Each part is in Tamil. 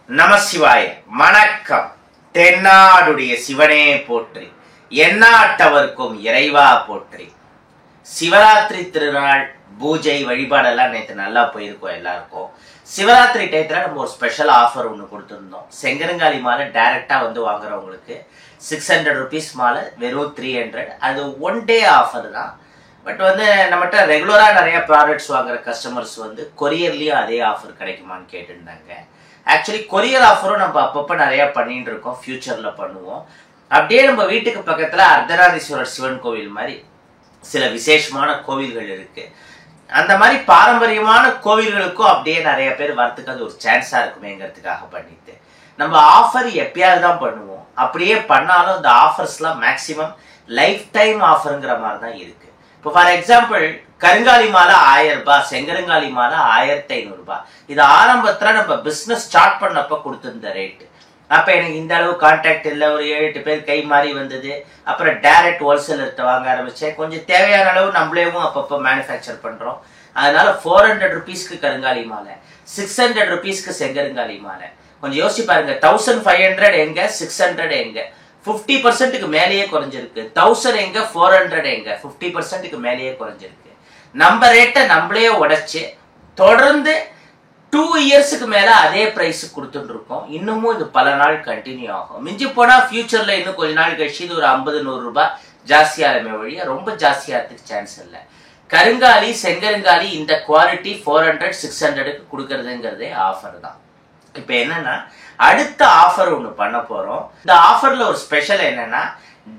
நமசிவாய. வணக்கம். தென்னாடுடைய சிவனே போற்றி, எந்நாட்டவர்க்கும் இறைவா போற்றி. சிவராத்திரி திருநாள் பூஜை வழிபாடெல்லாம் நேற்று நல்லா போயிருக்கோம் எல்லாருக்கும். சிவராத்திரி டயத்துல நம்ம ஒரு ஸ்பெஷல் ஆஃபர் ஒன்று கொடுத்துருந்தோம். செங்கருங்காலி மாலை டைரக்டா வந்து வாங்குறவங்களுக்கு 600 rupees மாலை வெறும் 300. அது ஒன் டே ஆஃபர் தான். பட் வந்து நம்மகிட்ட ரெகுலரா நிறைய ப்ராடக்ட்ஸ் வாங்குற கஸ்டமர்ஸ் வந்து கொரியர்லயும் அதே ஆஃபர் கிடைக்குமான்னு கேட்டுருந்தாங்க. ஆக்சுவலி கொரியர் ஆஃபரும் நம்ம அப்பப்போ நிறைய பண்ணிட்டு இருக்கோம், ஃபியூச்சர்ல பண்ணுவோம். அப்படியே நம்ம வீட்டுக்கு பக்கத்துல அர்த்தநாரீஸ்வரர் சிவன் கோவில் மாதிரி சில விசேஷமான கோவில்கள் இருக்கு. அந்த மாதிரி பாரம்பரியமான கோவில்களுக்கும் அப்படியே நிறைய பேர் வரத்துக்கு அது ஒரு சான்ஸா இருக்குமேங்கிறதுக்காக பண்ணிட்டு நம்ம ஆஃபர் எப்பயாவது தான் பண்ணுவோம். அப்படியே பண்ணாலும் இந்த ஆஃபர்ஸ்லாம் மேக்சிமம் லைஃப் டைம் ஆஃபருங்கிற மாதிரி தான் இருக்கு. இப்போ ஃபார் எக்ஸாம்பிள் கருங்காலி மாலை 1000 ரூபாய், செங்கருங்காலி மாலை 1500 ரூபாய். இது ஆரம்பத்துல நம்ம பிசினஸ் ஸ்டார்ட் பண்ணப்ப கொடுத்திருந்த ரேட்டு. அப்ப எனக்கு இந்த அளவு கான்டாக்ட் இல்லை, ஒரு 7-8 பேர் கை மாறி வந்தது. அப்புறம் டைரக்ட் ஹோல்சேலர்கிட்ட வாங்க ஆரம்பிச்சேன். கொஞ்சம் தேவையான அளவு நம்மளேவும் அப்பப்போ மேனுஃபேக்சர் பண்றோம். அதனால 400 rupeesக்கு கருங்காலி மாலை, 600 rupeesக்கு செங்கருங்காலி மாலை. கொஞ்சம் யோசிச்சு பாருங்க, 1500 எங்க, 600 எங்க, 50%க்கு மேலேயே குறைஞ்சிருக்கு. 1000 எங்க, 400 எங்க, 50%க்கு மேலேயே குறைஞ்சிருக்கு. நம்ம ரேட்டை நம்மளே உடைச்சு தொடர்ந்து 2 yearsக்கு மேல அதே பிரைஸ் கொடுத்துட்டு இருக்கோம். இன்னமும் இது பல நாள் கண்டினியூ ஆகும். மிஞ்சி போனா ஃபியூச்சர்ல இன்னும் கொஞ்ச நாள் கழிச்சு இது ஒரு 50-100 ரூபாய் ஜாஸ்தியாலுமே வழியா ரொம்ப ஜாஸ்தியாகிறதுக்கு சான்ஸ் இல்லை. கருங்காலி செங்கருங்காலி இந்த குவாலிட்டி 400-600க்கு கொடுக்கறதுங்கிறதே ஆஃபர் தான். இப்ப என்னன்னா அடுத்த ஆஃபர் ஒண்ணு பண்ண போறோம். இந்த ஆஃபர்ல ஒரு ஸ்பெஷல் என்னன்னா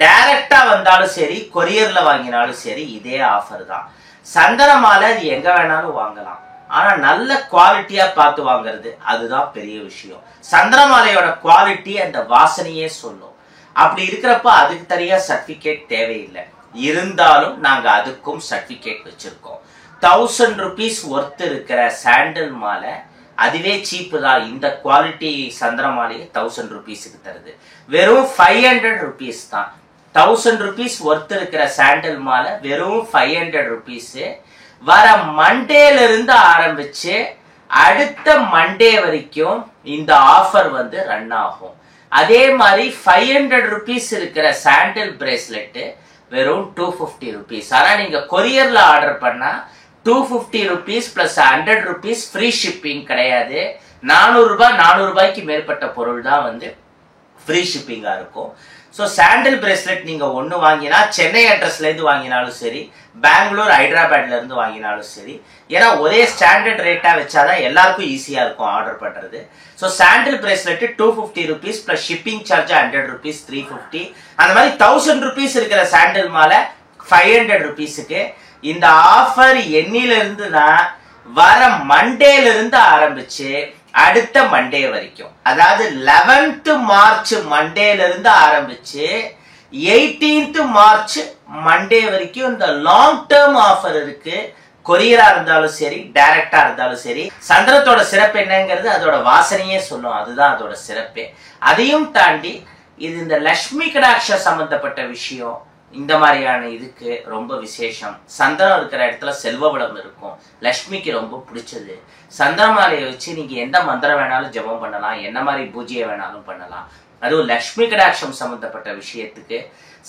டைரக்டா வந்தாலும் சரி, கொரியர்ல வாங்கினாலும் சரி, இதே ஆஃபர் தான். சந்தன மாலை அது எங்க வேணாலும் வாங்கலாம், ஆனா நல்ல குவாலிட்டியா பார்த்து வாங்குறது அதுதான் பெரிய விஷயம். சந்தன மாலையோட குவாலிட்டி அந்த வாசனையே சொல்லும். அப்படி இருக்கிறப்ப அதுக்கு தனியா சர்டிபிகேட் தேவையில்லை. இருந்தாலும் நாங்க அதுக்கும் சர்டிபிகேட் வச்சிருக்கோம். 1000 rupees ஒர்த் இருக்கிற சாண்டல் மாலை அதுவே சீப்பு தான். இந்த குவாலிட்டி சந்தன மாலையை 1000 rupeesக்கு தருது. வெறும் 500 rupees தான். 1000 rupees ஒர்த் இருக்கிற சாண்டல் மாலை வெறும் 500 rupees. வர மண்டேல இருந்து ஆரம்பிச்சு அடுத்த மண்டே வரைக்கும் இந்த ஆஃபர் வந்து ரன் ஆகும். அதே மாதிரி 500 rupees இருக்கிற சாண்டல் பிரேஸ்லெட் வெறும் 250 rupees. ஆனா நீங்க கொரியர்ல ஆர்டர் பண்ணா 250 rupees plus 100 rupees free shipping கிடையாது. 400 ரூபாய்க்கு மேற்பட்ட பொருள் தான் வந்து ஃப்ரீ ஷிப்பிங்கா இருக்கும். ஸோ சாண்டல் பிரேஸ்லெட் நீங்க ஒன்று வாங்கினா சென்னை அட்ரஸ்ல இருந்து வாங்கினாலும் சரி, பெங்களூர் ஹைதராபாத்ல இருந்து வாங்கினாலும் சரி, ஏன்னா ஒரே ஸ்டாண்டர்ட் ரேட்டா வச்சாதான் எல்லாருக்கும் ஈஸியா இருக்கும் ஆர்டர் பண்றது. So sandal bracelet 250 rupees plus shipping charge 100 rupees 350. அந்த மாதிரி 1000 rupees இருக்கிற சாண்டல் மாலை 500 rupeesக்கு. இந்த ஆஃபர் எண்ணில இருந்து தான் வர மண்டேல இருந்து ஆரம்பிச்சு அடுத்த மண்டே வரைக்கும், அதாவது 11th March மண்டேல இருந்து ஆரம்பிச்சு 18th March மண்டே வரைக்கும் இந்த லாங் டேர்ம் ஆஃபர் இருக்கு. கொரியரா இருந்தாலும் சரி, டைரக்டா இருந்தாலும் சரி. சந்திரத்தோட சிறப்பு என்னங்கிறது அதோட வாசனையே சொல்லும், அதுதான் அதோட சிறப்பு. அதையும் தாண்டி இது இந்த லட்சுமி கடாட்ச சம்பந்தப்பட்ட விஷயம். இந்த மாதிரியான இதுக்கு ரொம்ப விசேஷம். சந்தனம் இருக்கிற இடத்துல செல்வ வளம் இருக்கும். லட்சுமிக்கு ரொம்ப பிடிச்சது. சந்தன மாலையை வச்சு நீங்க எந்த மந்திரம் வேணாலும் ஜபம் பண்ணலாம், என்ன மாதிரி பூஜையை வேணாலும் பண்ணலாம். அதுவும் லட்சுமி கடாட்சம் சம்பந்தப்பட்ட விஷயத்துக்கு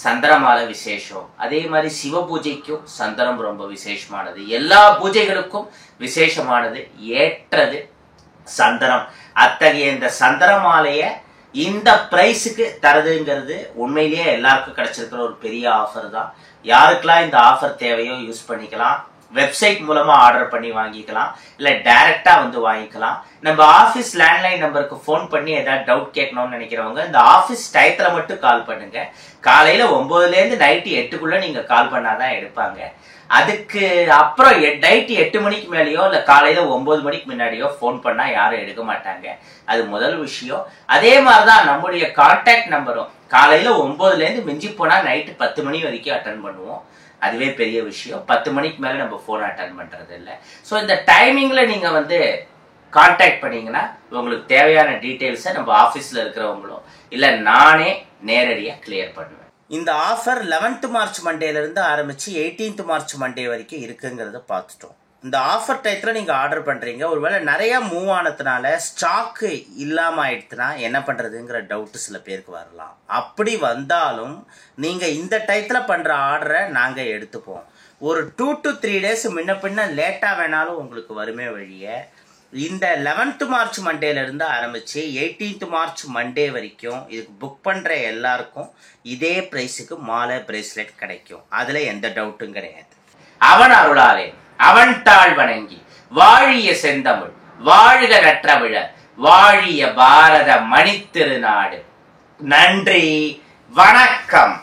சந்தன மாலை விசேஷம். அதே மாதிரி சிவ பூஜைக்கும் சந்தனம் ரொம்ப விசேஷமானது. எல்லா பூஜைகளுக்கும் விசேஷமானது, ஏற்றது சந்தனம். அத்தகைய இந்த சந்தன மாலைய இந்த பிரைஸுக்கு தரதுங்கிறது உண்மையிலேயே எல்லாருக்கும் கிடைச்சிருக்கிற ஒரு பெரிய ஆஃபர் தான். யாருக்கெல்லாம் இந்த ஆஃபர் தேவையோ யூஸ் பண்ணிக்கலாம். வெப்சைட் மூலமா ஆர்டர் பண்ணி வாங்கிக்கலாம், இல்ல டைரக்டா வந்து வாங்கிக்கலாம். நம்ம ஆபீஸ் லேண்ட்லைன் நம்பருக்கு போன் பண்ணி ஏதாவது டவுட் கேட்கணும்னு நினைக்கிறவங்க இந்த ஆபீஸ் டயத்துல மட்டும் கால் பண்ணுங்க. காலையில 9ல இருந்து நைட்டு 8க்குள்ள நீங்க கால் பண்ணாதான் எடுப்பாங்க. அதுக்கு அப்புறம் நைட்டு 8 மணிக்கு மேலேயோ இல்ல காலையில 9 மணிக்கு முன்னாடியோ போன் பண்ணா யாரும் எடுக்க மாட்டாங்க. அது முதல் விஷயம். அதே மாதிரிதான் நம்முடைய கான்டாக்ட் நம்பரும் காலையில 9ல இருந்து மிஞ்சி போனா நைட்டு 10 மணி வரைக்கும் அட்டன் பண்ணுவோம். அதுவே பெரிய விஷயம். 10 மணிக்கு மேல நம்ம போன் அட்டன் பண்றது இல்லை. ஸோ இந்த டைமிங்ல நீங்க வந்து கான்டாக்ட் பண்ணீங்கன்னா உங்களுக்கு தேவையான டீட்டெயில்ஸை நம்ம ஆஃபீஸ்ல இருக்கிறவங்களோ இல்ல நானே நேரடியா கிளியர் பண்ணுவேன். இந்த ஆஃபர் 11th March மண்டேல இருந்து ஆரம்பிச்சு 18th March மண்டே வரைக்கும் இருக்குங்கிறத பார்த்துட்டோம். இந்த ஆஃபர் டயத்தில் நீங்கள் ஆர்டர் பண்ணுறீங்க, ஒருவேளை நிறையா மூவ் ஆனதுனால ஸ்டாக்கு இல்லாமல் ஆயிடுச்சுன்னா என்ன பண்ணுறதுங்கிற டவுட்டு சில பேருக்கு வரலாம். அப்படி வந்தாலும் நீங்கள் இந்த டயத்தில் பண்ணுற ஆர்டரை நாங்கள் எடுத்துப்போம். ஒரு 2 to 3 days முன்ன பின்ன லேட்டாக வேணாலும் உங்களுக்கு வருமே வழிய இந்த 11th மார்ச் மண்டேலேருந்து ஆரம்பித்து 18th மார்ச் மண்டே வரைக்கும் இதுக்கு புக் பண்ணுற எல்லாருக்கும் இதே ப்ரைஸுக்கு மாலை பிரேஸ்லெட் கிடைக்கும். அதில் எந்த டவுட்டும் கிடையாது. அவன் அருளாலே அவன் தாழ் வணங்கி வாழிய செந்தமிழ் வாழ்க நற்றமிழர் வாழிய பாரத மணித்திருநாடு. நன்றி, வணக்கம்.